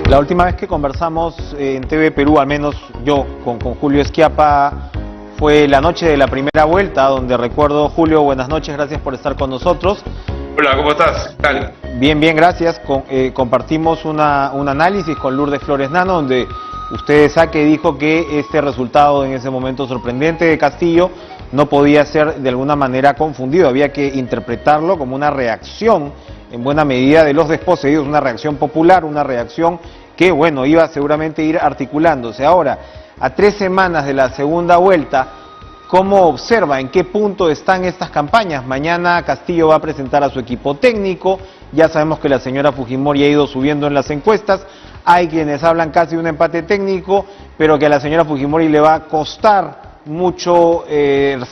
La última vez que conversamos en TV Perú, al menos yo con Julio Schiappa, fue la noche de la primera vuelta, donde recuerdo, Julio, buenas noches, gracias por estar con nosotros. Hola, ¿cómo estás? ¿Qué tal? Bien, gracias. Compartimos un análisis con Lourdes Flores Nano, donde usted que dijo que este resultado en ese momento sorprendente de Castillo no podía ser de alguna manera confundido, había que interpretarlo como una reacción en buena medida de los desposeídos, una reacción popular, una reacción que, bueno, iba seguramente a ir articulándose. Ahora, a 3 semanas de la segunda vuelta, ¿cómo observa en qué punto están estas campañas? Mañana Castillo va a presentar a su equipo técnico, ya sabemos que la señora Fujimori ha ido subiendo en las encuestas, hay quienes hablan casi de un empate técnico, pero que a la señora Fujimori le va a costar mucho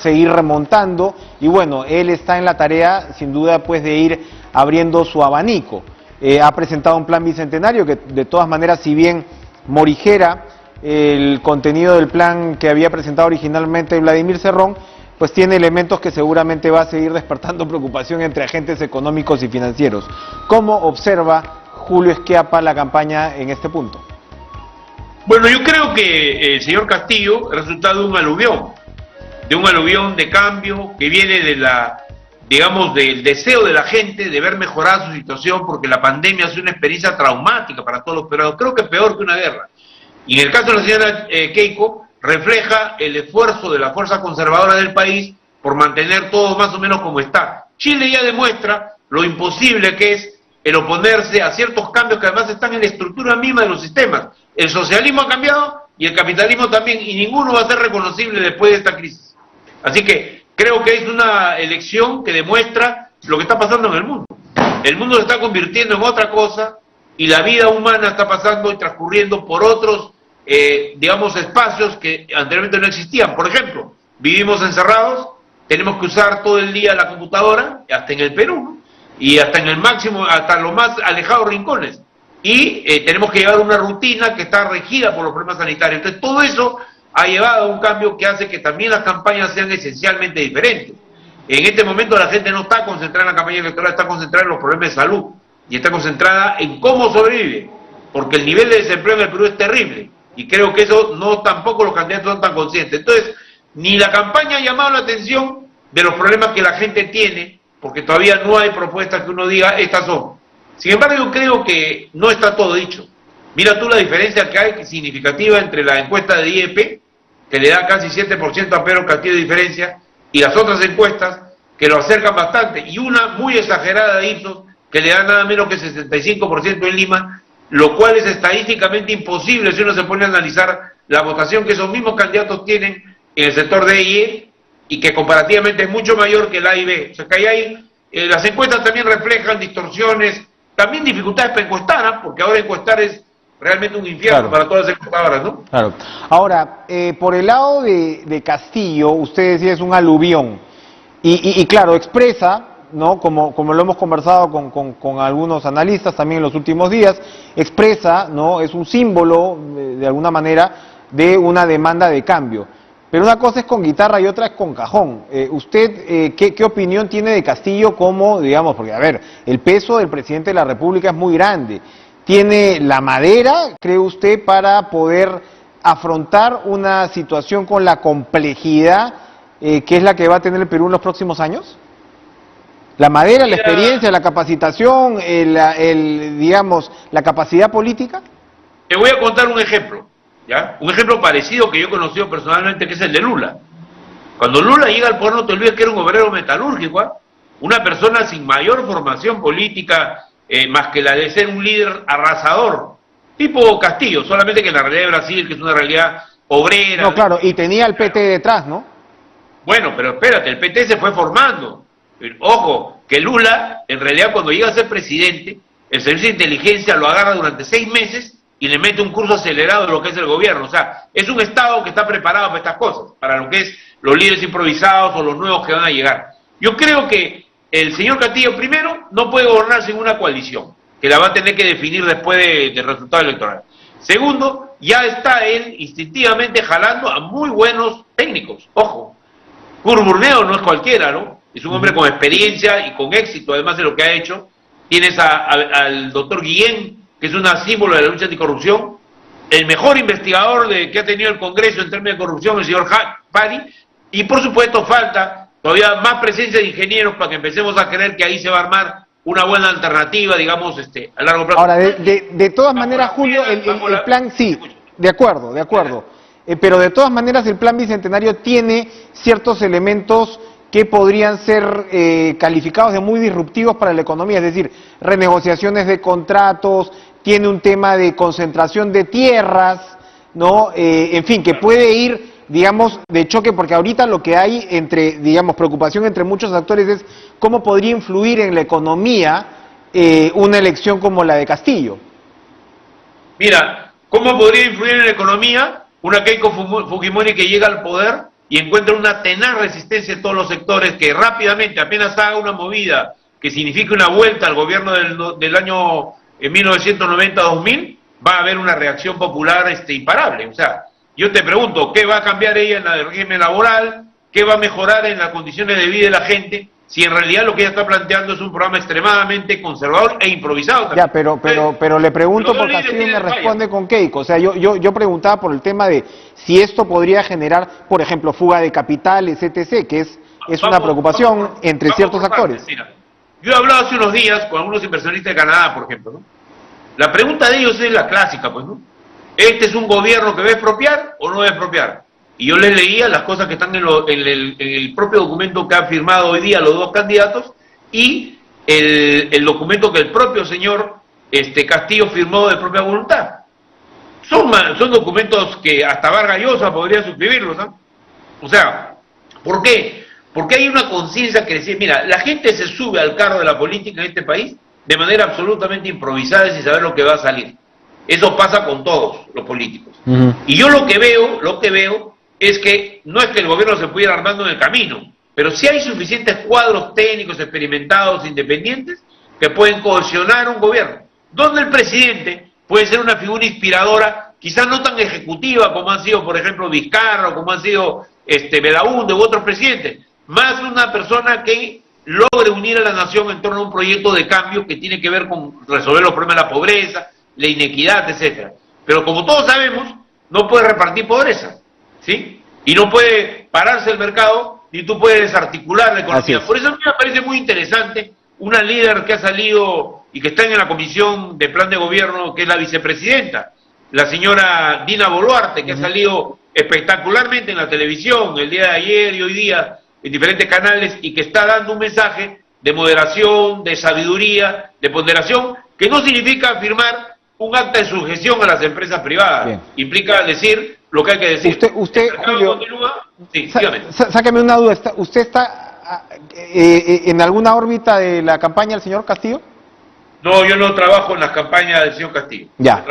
seguir remontando, y bueno, él está en la tarea sin duda pues de ir abriendo su abanico. Ha presentado un plan bicentenario que de todas maneras, si bien morigera el contenido del plan que había presentado originalmente Vladimir Cerrón, pues tiene elementos que seguramente va a seguir despertando preocupación entre agentes económicos y financieros. ¿Cómo observa Julio Schiappa la campaña en este punto? Bueno, yo creo que el señor Castillo es resultado de un aluvión de cambio que viene de digamos, del deseo de la gente de ver mejorada su situación, porque la pandemia ha sido una experiencia traumática para todos los peruanos, creo que peor que una guerra. Y en el caso de la señora Keiko, refleja el esfuerzo de la fuerza conservadora del país por mantener todo más o menos como está. Chile ya demuestra lo imposible que es el oponerse a ciertos cambios que además están en la estructura misma de los sistemas. El socialismo ha cambiado y el capitalismo también, y ninguno va a ser reconocible después de esta crisis. Así que creo que es una elección que demuestra lo que está pasando en el mundo. El mundo se está convirtiendo en otra cosa y la vida humana está pasando y transcurriendo por otros digamos, espacios que anteriormente no existían. Por ejemplo, vivimos encerrados, tenemos que usar todo el día la computadora, hasta en el Perú, ¿no? Y hasta en el máximo, hasta los más alejados rincones. Y tenemos que llevar una rutina que está regida por los problemas sanitarios. Entonces, todo eso ha llevado a un cambio que hace que también las campañas sean esencialmente diferentes. En este momento la gente no está concentrada en la campaña electoral, está concentrada en los problemas de salud y está concentrada en cómo sobrevive, porque el nivel de desempleo en el Perú es terrible. Y creo que eso no, tampoco los candidatos son tan conscientes. Entonces, ni la campaña ha llamado la atención de los problemas que la gente tiene, porque todavía no hay propuestas que uno diga, estas son. Sin embargo, yo creo que no está todo dicho. Mira tú la diferencia que hay significativa entre la encuesta de IEP, que le da casi 7% a Pedro Castillo de diferencia, y las otras encuestas, que lo acercan bastante, y una muy exagerada de Ipsos, que le da nada menos que 65% en Lima, lo cual es estadísticamente imposible si uno se pone a analizar la votación que esos mismos candidatos tienen en el sector de E y que comparativamente es mucho mayor que el A y B. O sea que ahí las encuestas también reflejan distorsiones, también dificultades para encuestar, porque ahora encuestar es realmente un infierno, claro, para todas las encuestadoras, ¿no? Claro. Ahora, por el lado de Castillo, usted decía es un aluvión, y claro, expresa, ¿no? Como lo hemos conversado con algunos analistas también en los últimos días, expresa, ¿no? Es un símbolo, de alguna manera, de una demanda de cambio. Pero una cosa es con guitarra y otra es con cajón. ¿Usted qué opinión tiene de Castillo como, digamos, porque a ver, el peso del presidente de la República es muy grande? ¿Tiene la madera, cree usted, para poder afrontar una situación con la complejidad que es la que va a tener el Perú en los próximos años? ¿La madera, la experiencia, la capacitación, digamos, la capacidad política? Te voy a contar un ejemplo, ¿ya? Un ejemplo parecido que yo he conocido personalmente, que es el de Lula. Cuando Lula llega al poder, no te olvides que era un obrero metalúrgico, ¿eh? Una persona sin mayor formación política, más que la de ser un líder arrasador, tipo Castillo, solamente que en la realidad de Brasil, que es una realidad obrera. No, claro, y tenía el PT detrás, ¿no? Bueno, pero espérate, el PT se fue formando. Ojo, que Lula, en realidad cuando llega a ser presidente, el servicio de inteligencia lo agarra durante 6 meses y le mete un curso acelerado de lo que es el gobierno. O sea, es un Estado que está preparado para estas cosas, para lo que es los líderes improvisados o los nuevos que van a llegar. Yo creo que el señor Castillo, primero, no puede gobernar sin una coalición, que la va a tener que definir después del resultado electoral. Segundo, ya está él instintivamente jalando a muy buenos técnicos. Ojo, Kurt Burneo no es cualquiera, ¿no? Es un hombre con experiencia y con éxito, además de lo que ha hecho. Tienes al doctor Guillén, que es una símbolo de la lucha anticorrupción, el mejor investigador que ha tenido el Congreso en términos de corrupción, el señor Pari, y por supuesto falta todavía más presencia de ingenieros para que empecemos a creer que ahí se va a armar una buena alternativa, digamos, a largo plazo. Ahora, de todas maneras, Julio, el plan, sí, de acuerdo, pero de todas maneras el plan bicentenario tiene ciertos elementos que podrían ser calificados de muy disruptivos para la economía, es decir, renegociaciones de contratos, tiene un tema de concentración de tierras, ¿no? En fin, que puede ir, digamos, de choque, porque ahorita lo que hay preocupación entre muchos actores es cómo podría influir en la economía una elección como la de Castillo. Mira, ¿cómo podría influir en la economía una Keiko Fujimori que llega al poder y encuentra una tenaz resistencia en todos los sectores que rápidamente, apenas haga una movida que signifique una vuelta al gobierno del año 1990-2000, va a haber una reacción popular imparable? O sea, yo te pregunto, ¿qué va a cambiar ella en el régimen laboral? ¿Qué va a mejorar en las condiciones de vida de la gente? Si en realidad lo que ella está planteando es un programa extremadamente conservador e improvisado también. Ya, pero le pregunto por Castillo y me responde con Keiko. O sea, yo preguntaba por el tema de si esto podría generar, por ejemplo, fuga de capitales, etc., que es una preocupación entre ciertos actores. Mira, yo he hablado hace unos días con algunos inversionistas de Canadá, por ejemplo, ¿no? La pregunta de ellos es la clásica, pues, ¿no? ¿Este es un gobierno que va a expropiar o no va a expropiar? Y yo les leía las cosas que están en el propio documento que han firmado hoy día los dos candidatos y el documento que el propio señor Castillo firmó de propia voluntad. Son documentos que hasta Vargas Llosa podría suscribirlos, ¿no? O sea, ¿por qué? Porque hay una conciencia que decía, mira, la gente se sube al carro de la política en este país de manera absolutamente improvisada y sin saber lo que va a salir. Eso pasa con todos los políticos. Y yo lo que veo es que no es que el gobierno se pudiera armando en el camino, pero sí hay suficientes cuadros técnicos experimentados, independientes, que pueden cohesionar un gobierno, donde el presidente puede ser una figura inspiradora, quizás no tan ejecutiva como han sido, por ejemplo, Vizcarra, o como han sido Belaúnde u otros presidentes, más una persona que logre unir a la nación en torno a un proyecto de cambio que tiene que ver con resolver los problemas de la pobreza, la inequidad, etcétera. Pero como todos sabemos, no puede repartir pobreza, ¿sí? Y no puede pararse el mercado, ni tú puedes desarticular la economía. Por eso a mí me parece muy interesante una líder que ha salido y que está en la comisión de plan de gobierno, que es la vicepresidenta, la señora Dina Boluarte, que ha salido espectacularmente en la televisión el día de ayer y hoy día en diferentes canales, y que está dando un mensaje de moderación, de sabiduría, de ponderación, que no significa firmar un acta de sujeción a las empresas privadas. Bien. Implica decir lo que hay que decir. Usted Julio, continúa. Sí, sáqueme una duda. ¿Usted está en alguna órbita de la campaña del señor Castillo? No, yo no trabajo en las campañas del señor Castillo. Ya.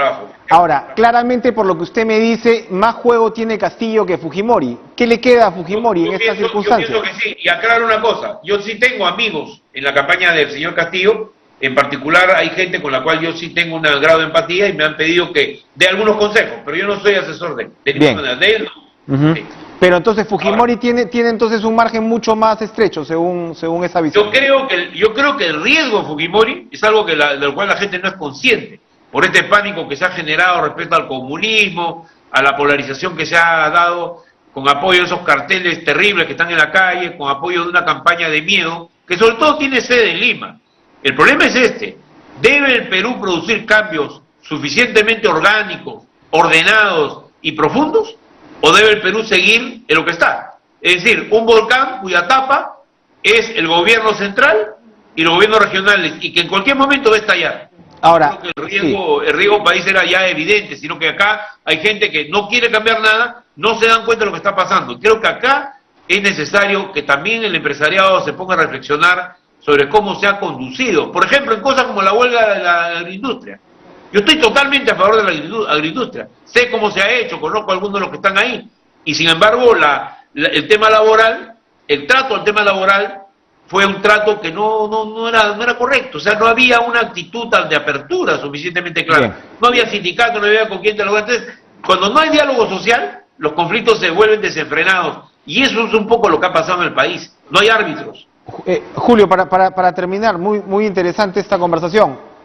Ahora, claramente por lo que usted me dice, más juego tiene Castillo que Fujimori. ¿Qué le queda a Fujimori en estas circunstancias? Yo pienso que sí. Y aclaro una cosa. Yo sí tengo amigos en la campaña del señor Castillo. En particular hay gente con la cual yo sí tengo un grado de empatía y me han pedido que dé algunos consejos, pero yo no soy asesor de ninguna manera. De él no. Sí. Pero entonces Fujimori tiene entonces un margen mucho más estrecho según esa visión. Yo creo que el riesgo de Fujimori es algo de lo cual la gente no es consciente, por este pánico que se ha generado respecto al comunismo, a la polarización que se ha dado con apoyo de esos carteles terribles que están en la calle, con apoyo de una campaña de miedo, que sobre todo tiene sede en Lima. El problema es ¿debe el Perú producir cambios suficientemente orgánicos, ordenados y profundos? ¿O debe el Perú seguir en lo que está? Es decir, un volcán cuya tapa es el gobierno central y los gobiernos regionales, y que en cualquier momento va a estallar. Ahora, creo que el riesgo país era ya evidente, sino que acá hay gente que no quiere cambiar nada, no se dan cuenta de lo que está pasando. Creo que acá es necesario que también el empresariado se ponga a reflexionar sobre cómo se ha conducido. Por ejemplo, en cosas como la huelga de la agroindustria. Yo estoy totalmente a favor de la agroindustria. Sé cómo se ha hecho, conozco a algunos de los que están ahí. Y sin embargo, el tema laboral, el trato al tema laboral, fue un trato que no era correcto. O sea, no había una actitud de apertura suficientemente clara. Bien. No había sindicato, no había con quién dialogar. Entonces, cuando no hay diálogo social, los conflictos se vuelven desenfrenados. Y eso es un poco lo que ha pasado en el país. No hay árbitros. Julio, para terminar, muy interesante esta conversación.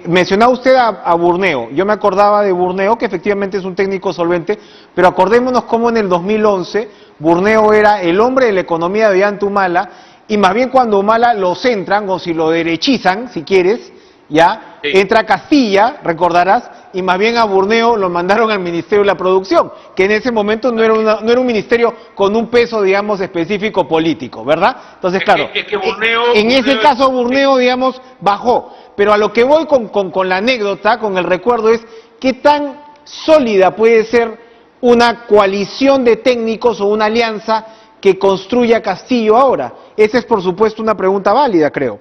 Mencionaba usted a Burneo. Yo me acordaba de Burneo, que efectivamente es un técnico solvente, pero acordémonos cómo en el 2011 Burneo era el hombre de la economía de Ollanta Humala, y más bien cuando Humala lo centran, o si lo derechizan, si quieres, ya, sí, entra Castilla, recordarás, y más bien a Burneo lo mandaron al Ministerio de la Producción, que en ese momento no era un ministerio con un peso, digamos, específico político, ¿verdad? Entonces, claro, en ese caso Burneo, digamos, bajó. Pero a lo que voy con la anécdota, con el recuerdo, es qué tan sólida puede ser una coalición de técnicos o una alianza que construya Castillo ahora. Esa es, por supuesto, una pregunta válida, creo.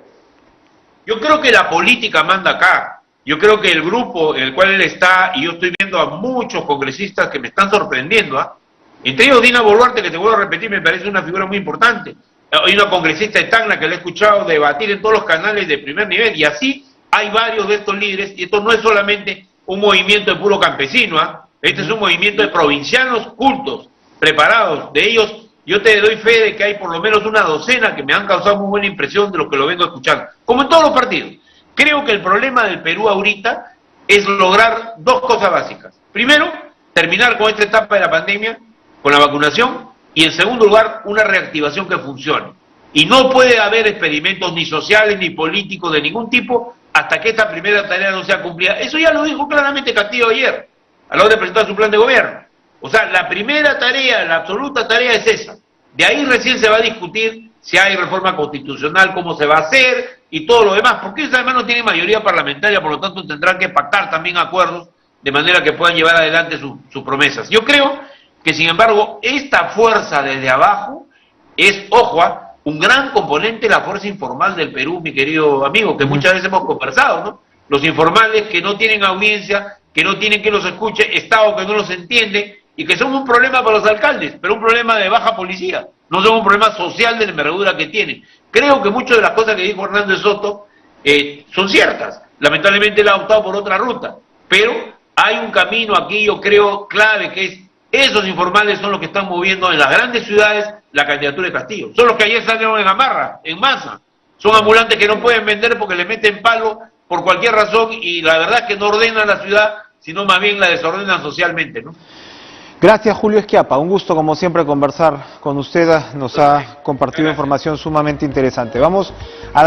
Yo creo que la política manda acá. Yo creo que el grupo en el cual él está, y yo estoy viendo a muchos congresistas que me están sorprendiendo, entre ellos Dina Boluarte, que te vuelvo a repetir, me parece una figura muy importante. Hay una congresista de Tacna que le he escuchado debatir en todos los canales de primer nivel, y así hay varios de estos líderes, y esto no es solamente un movimiento de puro campesino, este es un movimiento de provincianos cultos, preparados. De ellos, yo te doy fe de que hay por lo menos una docena que me han causado muy buena impresión de lo que lo vengo escuchando, como en todos los partidos. Creo que el problema del Perú ahorita es lograr dos cosas básicas. Primero, terminar con esta etapa de la pandemia, con la vacunación, y en segundo lugar, una reactivación que funcione. Y no puede haber experimentos ni sociales ni políticos de ningún tipo hasta que esta primera tarea no sea cumplida. Eso ya lo dijo claramente Castillo ayer, a la hora de presentar su plan de gobierno. O sea, la primera tarea, la absoluta tarea es esa. De ahí recién se va a discutir si hay reforma constitucional, cómo se va a hacer y todo lo demás, porque ellos además no tienen mayoría parlamentaria, por lo tanto tendrán que pactar también acuerdos de manera que puedan llevar adelante sus promesas. Yo creo que, sin embargo, esta fuerza desde abajo es, ojo, un gran componente de la fuerza informal del Perú, mi querido amigo, que muchas veces hemos conversado, ¿no? Los informales que no tienen audiencia, que no tienen que los escuche, Estado que no los entiende, y que son un problema para los alcaldes, pero un problema de baja policía, no son un problema social de la envergadura que tienen. Creo que muchas de las cosas que dijo Hernández Soto son ciertas. Lamentablemente él ha optado por otra ruta, pero hay un camino aquí, yo creo, clave, que es esos informales son los que están moviendo en las grandes ciudades la candidatura de Castillo. Son los que ayer salieron en gamarra, en masa. Son ambulantes que no pueden vender porque le meten palo por cualquier razón, y la verdad es que no ordenan la ciudad, sino más bien la desordenan socialmente, ¿no? Gracias, Julio Schiappa. Un gusto, como siempre, conversar con usted. Nos ha compartido información sumamente interesante. Vamos a dar